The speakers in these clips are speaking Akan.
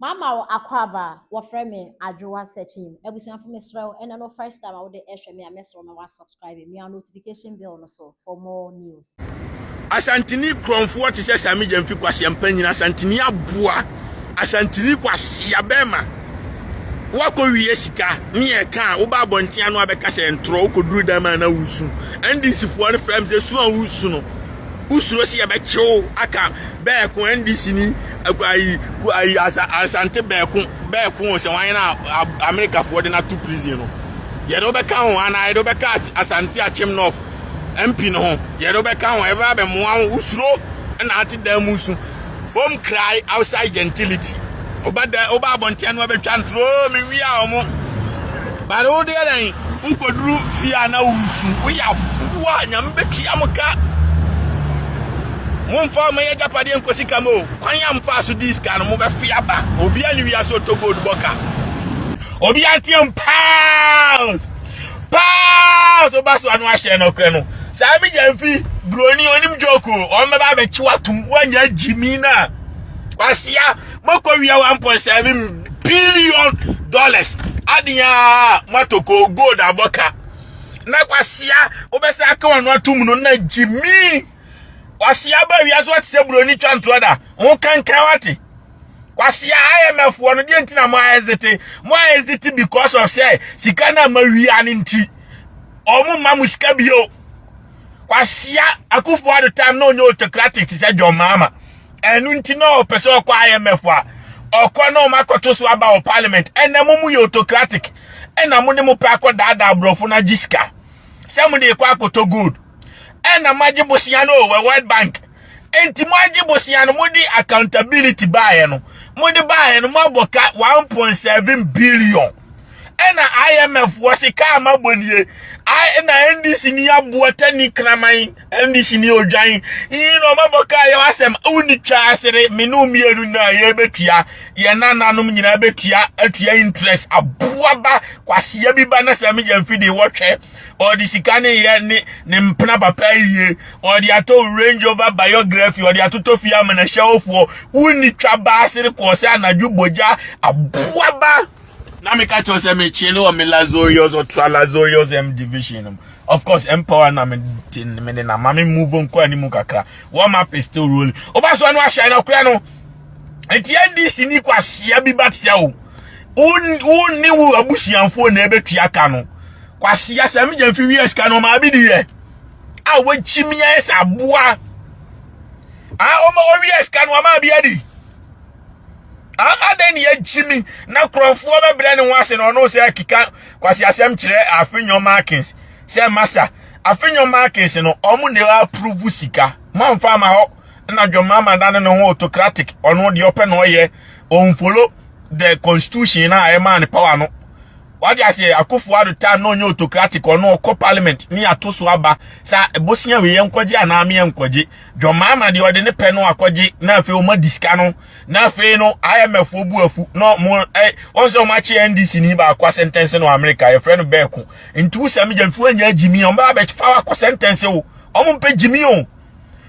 Mama akwaba wafrɛ me adwowa searching ebusuafo mesrɛw ɛna no first time I would ehwɛ me a mesrɛw na wa subscribe me a notification bell no so for more news. Asantini kromfo te sɛ Sami Gyamfi kwase mpanyina asantini aboa asantini kwase abema wako wie sika ne e ka wo ba bontia no abɛka sɛ ntro koduru dama na wusu NDC fo ne frem sɛ su an wusu no usuro si yɛbɛkyew aka bɛɛko NDC ni akwai asante bɛɛko sɛ wan na America fo de na to prison no yɛdo bɛka ho ana yɛdo bɛka asante akyem north MP no ho yɛdo bɛka ho ɛba bɛ moa usuro na ate dan musu home cry outside gentility oba bontia no bɛtwa ntro me wi a omo bare wo de ran ukoduru fia na wusu wo ya boa nyam betua moka mon fa me ya japade enkosi kamo kwan ya mfa so diska no mo be fia ba obi ani wi aso to gold boka obi antiem pounds oba so anu ahye no kre no Sami Gyamfi broni onim joko o me ba be chiwatum wanya jimi na kwasia moko wi 1.7 billion dollars adiya matoko gold aboka na kwasia obesa aka wanu atum no na jimi kwasia ba wi aso tse broni twanto da won kankan wate kwasia IMF wono de ntina mo hesitate because of say sika na ma wi aninti omu mamu sika bio kwasia akufo ado time no nyo autocratic ti say John Mahama enu nti no person kwa IMF a okọ no makoto so aba o parliament enemu mu autocratic enamu ne mu pa akọdada brofo na jiska se mu de kwa akoto good ena majibosia no we World Bank enti majibosia no mu di accountability bae no mu di bae no maboka 1.7 billion ena IMF wasika amabonie na NDC ni abuata ni kraman NDC ni odwan ino maboka ya wasem uni twasere menu mienu na ye betua ye nananom nyina betua atua interest abuaba kwase bi ba na Sami Gyamfi de wotwe odi sika ne ye ne mpena papa ye odi ato Range Rover biography odi atoto fia mana shawfo uni twa basere ko se anadwo boja abuaba na me catch us me chile or me Lazorios or Lazorios division. Of course, empower na me na mami move on ko ani mu kakra. Warm up is still rolling. Oba so anu ahya na kura no. Enti NDC ni kwasia bi batia o. Uni wo abusianfo na ebetua ka no. Kwasia Sami Gyamfi wies ka no ma bi di ye. A wo chimia esa aboa. O ma wies ka no ma bi adi. Aden ye Jimmy na krofo bebre ne wase no no se akika kwase asem kire Afenyo Markins se masa Afenyo Markins no omu ne approve sika manfa ma ho na John Mahama dan no ho autocratic ono de open no ye on follow the constitution na e man power no what you say akufo ado time no nyo autocratic ono ko parliament ni atoso aba sa ebosia we yenkwaje ana me yenkwaje John Mahama de ode ne pe no akwaje na afi o ma diska no na afi no IMF obu afu no mo onso ma chi NDC ni ba akwa sentence no America ye friend beku ntu Sami Gyamfi anya jimi on ba be fa akwa sentence o omo mpe jimi o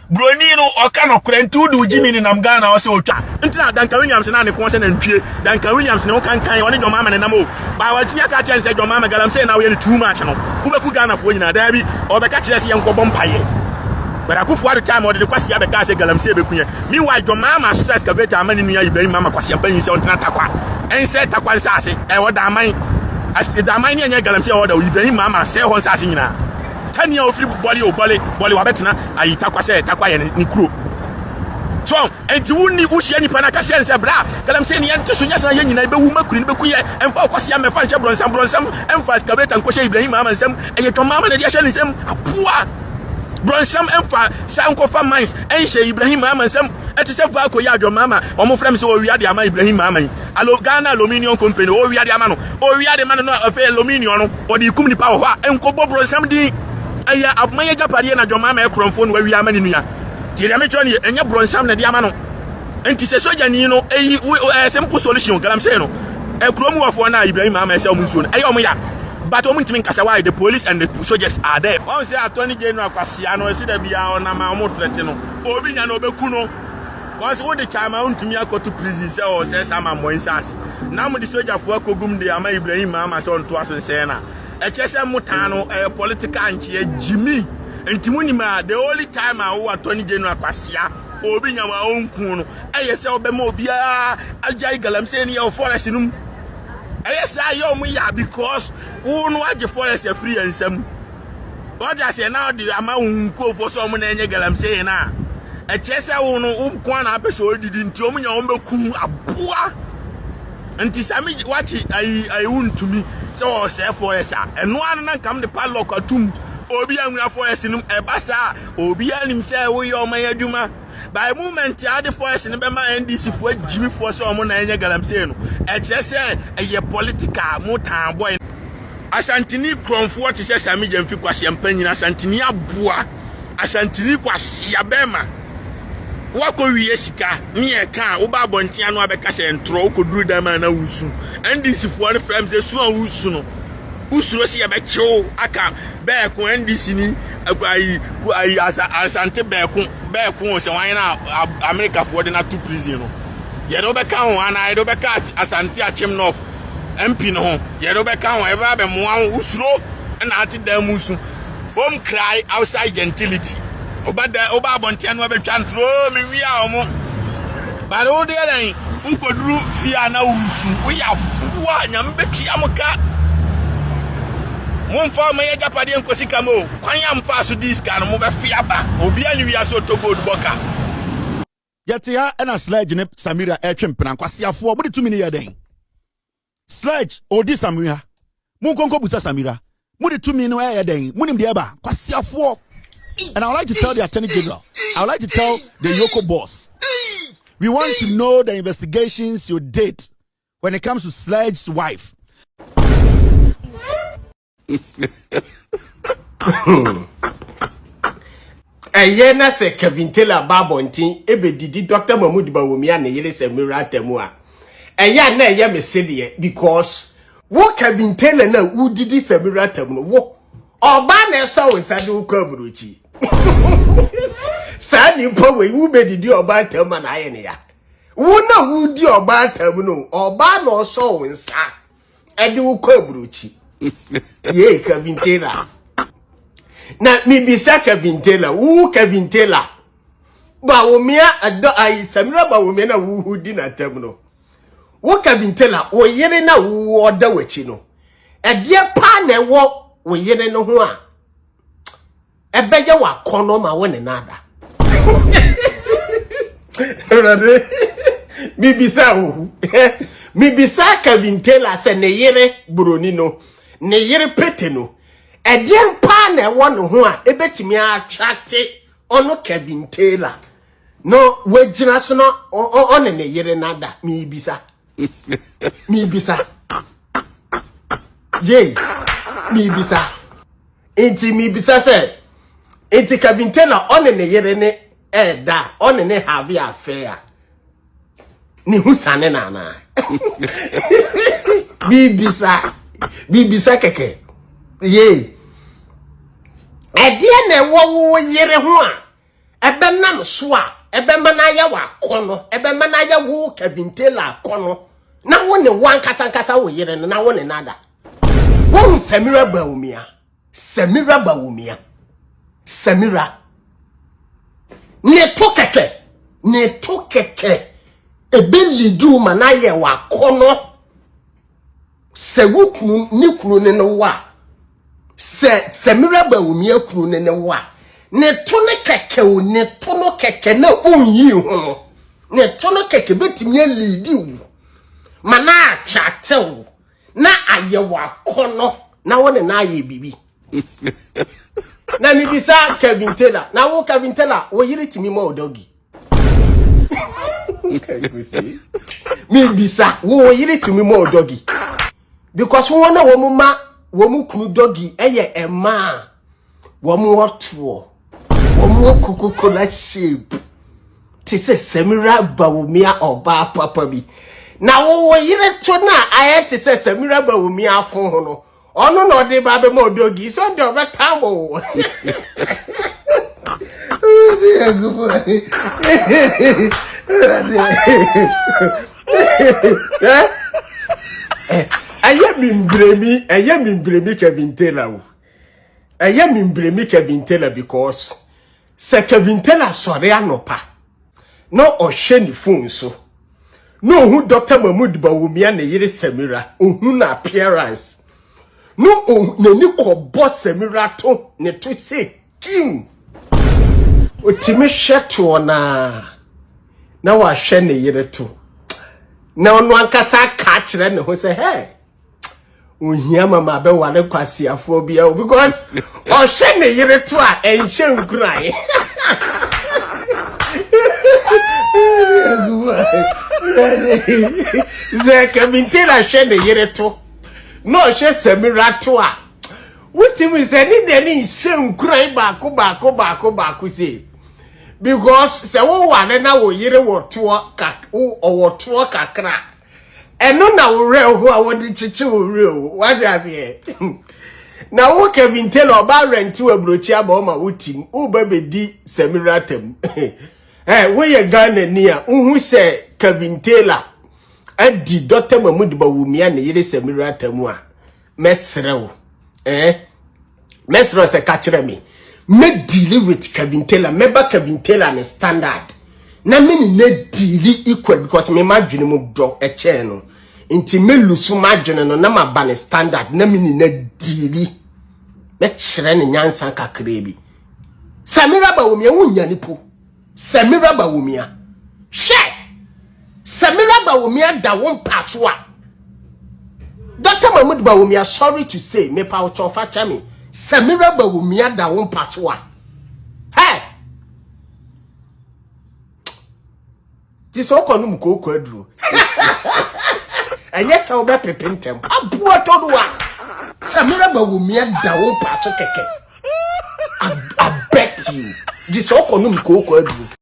broni no oka no krentu du jimi ni nam Ghana o se otwa ntina Duncan Williams na ne ko se na ntwie Duncan Williams ne o kan woni John Mahama ne nam o ba wa tia ka tia se John Mahama galamsey na we ne too much no ubeku Ghana fo nyina da bi obeka kire se yenko bompaye but akufo ado time ode kwasi abeka se galamsey bekunye mi wa John Mahama so excavator amani nua Ibrahim Mahama kwasi ampanyi se ontena takwa ense takwa nsase e woda aman as da aman ne anya galamsey woda Ibrahim Mahama se ho nsase nyina tania ofri boli wabetena ayita kwase takwa ye ni kuro so enti wuni uhia nipa na ka kire se bra galamsey ne yente so nyasa ye nyina be wu makuri ne be kuye emfa kwase ya mefa nche bronsam emfa excavator nkoshe Ibrahim Mahama nsem eye John Mahama ne dia hye nsem apua bronsam emfa sanko fa mines enhye Ibrahim Mahama nsem etise fa ko ya John Mahama omo frem se o wiade ama Ibrahim Mahama alo Ghana Aluminium Company o wiade ama no o wiade ma no afa aluminium no o di kum nipa ho a enko bo bronsam di aya abmanya japade na John Mahama ekromfo no wi ama ni nua ti le me choni enye bronsam na di ama no enti se soja ni no simple solution galamsey no ekromu wafo na Ibrahim Mahama ese omunsuo no ayo ya but omuntimi nkasa why the police and the soldiers are there one say Attorney General kwasia no esi da bia ona ma omo trete no obi nya no obeku no Cause what the time I want to me I go to prison say or say some am one sase. Now mo the soldier for kogum de ama Ibrahim ama so nto aso say na. E chese mutano political anche Jimmy. Enti munima the only time I wo attorney general kwasia obi nya wa onkun no. Eye se obema obi a ajai galamse ni e forest num. Eye se ayo mu ya because wo no age forest free ensam. What I say now the amount go for someone na enye galamse na. E chese wo no ukwa na apeso didi nti omunya ombeku aboa. Nti sami wachi I want to me so say forest a. Eno an na kam the padlock atum. Obi anwia forest num ebasa obi anim say wo ye oman adwuma by moment ya the forest ne be ma NDC fo Jimmy fo so omo na enye galamse no e kire say eye political mutan boy Asantini kromfo te say sami jamfi kwase mpanyina Asantini aboa Asantini kwase abema wako wiye sika ni e kan wo ba bontia no abeka se ntro ko duru da ma na wusu NDC fo ne frame say su an wusu no usuro si yabecho aka be ko NDC ni ayi asante be ko se wan na America for the na to prison no ye do be kan ho ana ye do be ka asante achim north MP no ye do be kan ho ever be mo an usuro na ati da musu home cry outside gentility oba bontia no be twantro mi wi a omo ba do de den ukoduru fia na wusu wo ya bua nyam betia moka Mon fa me japade enkosi kamo kwanya mfa so diska no mo be fia ba obi ani wi aso to gold boka yete ha na sledge ne Samira etwempena kwasiafo mo de tumi ne yeden sledge odi Samira mon konko buta Samira mo de tumi no yeden mo nim de ba kwasiafo. And I would like to tell the Attorney General, I would like to tell the Yoko boss, we want to know the investigations you did when it comes to Sledge's wife. Eyena se Kevin Taylor Babontin ebe didi Dr. Mahmoud Bawumia na yele Samira temua. Eya na eye mesedie because wo Kevin Taylor na wo didi Samira temu wo oba na so wonsade wo kwaburuchi. Sani po we wo be didi oba temu na aye ne ya. Wo na wo di oba temu no oba na so wonsa ade wo kwaburuchi. Ye Kevin Taylor. Na mi bisa Kevin Taylor, wu Kevin Taylor. Bawumia ado ai Samira Bawumia na wu di na tem no. Wu Kevin Taylor, wo yere na wu oda wachi no. Ede pa na wo yere no ho a. Ebeje wa kono ma wo ne nada. Mi bisa wu. Mi bisa Kevin Taylor se ne yere broni no. Ne yere pete no. Edien pa na wonu ho a ebetimi attract ono Kevin Taylor no wejina so no one ne yere nada mi bisa ye mi bisa enti mi bisa se enti Kevin Taylor one ne yere ne da one ne have affair ni husane na mi bisa keke ye Edie na wo yere ho a ebe nam so a ebe manaya wa kono ebe manaya wo Kevin Taylor kono na wo ne wan kasa wo yere no na wo ne nada wo Samira Bawumia ne to keke ebe lidu manaya wa kono se wo kunu ni kunu ne no wa Samira Bawumia kunu ne wa ne to ne keke o ne to no keke na onyi ho ne to no keke betimi lidi wu mana achatew na ayewa kono na wone na aye bibi na mi bisa Kevin Taylor na wo Kevin Taylor wo yiri timi ma odogi mi bisa wo yiri timi ma odogi because wo na wo ma wo mu kunu dogi eye ema wo mu otwo wo mu Coca-Cola shape ti se Samira Bawumia oba papa bi na wo yire to na aye ti se Samira Bawumia afo ho no ono no de ba be mo dogi so de oba tambo Eye mi bremi Kevin Taylor wo. Eye mi bremi Kevin Taylor because se Kevin Taylor sori anopa. No o hye ni phone so. No hu Dr. Mahmood Bawumia na yire Samira. Ohu na appearance. No nani ko boss Samira to ne to say king. Otime hyeto na wa hye ne yire to. Na onu ankasa ka kire ne ho say hey. Ohia mama be wale kwasiafo bia because o hye ne yire to a enhye nkuran. Ze Kevin Taylor hye ne yire to. No hye Samira to a. Wutimi se ni de ni nhye nkuran baako say. Because se wo wane na wo yire wo to kakra. Eno na wo re ho a wodi chichi wo re o. What does he? Na wo Kevin Taylor ba rent wo abrochi aba ma wotim. Wo ba bedi Samira tem. We ye Ghana ni a unhu se Kevin Taylor adi Dr. Mahmood Bawumia ne yire Samira tem a mesrew. Mesrew se ka kire me. Me deal with Kevin Taylor. Meba Kevin Taylor ne standard. Na me ni ne deal equal because me madwene mu do e che no. Inti me lusu madwene no na ma ba ne standard. Na me ni ne deal. Me kire ne nyansa kakra bi. Samira Bawumia wunya ni po. Samira Bawumia. She. Samira Bawumia da won paso a. Dr. Mahmood Bawumia, sorry to say, me pa ucho fa chami. Samira Bawumia da won paso a. Hey. Jiso ko no mko ko aduro. Anya sa oba pepentem. Abu atodo a. Samira Bawumia da won paso keke. I bet you. Jiso ko no mko ko aduro.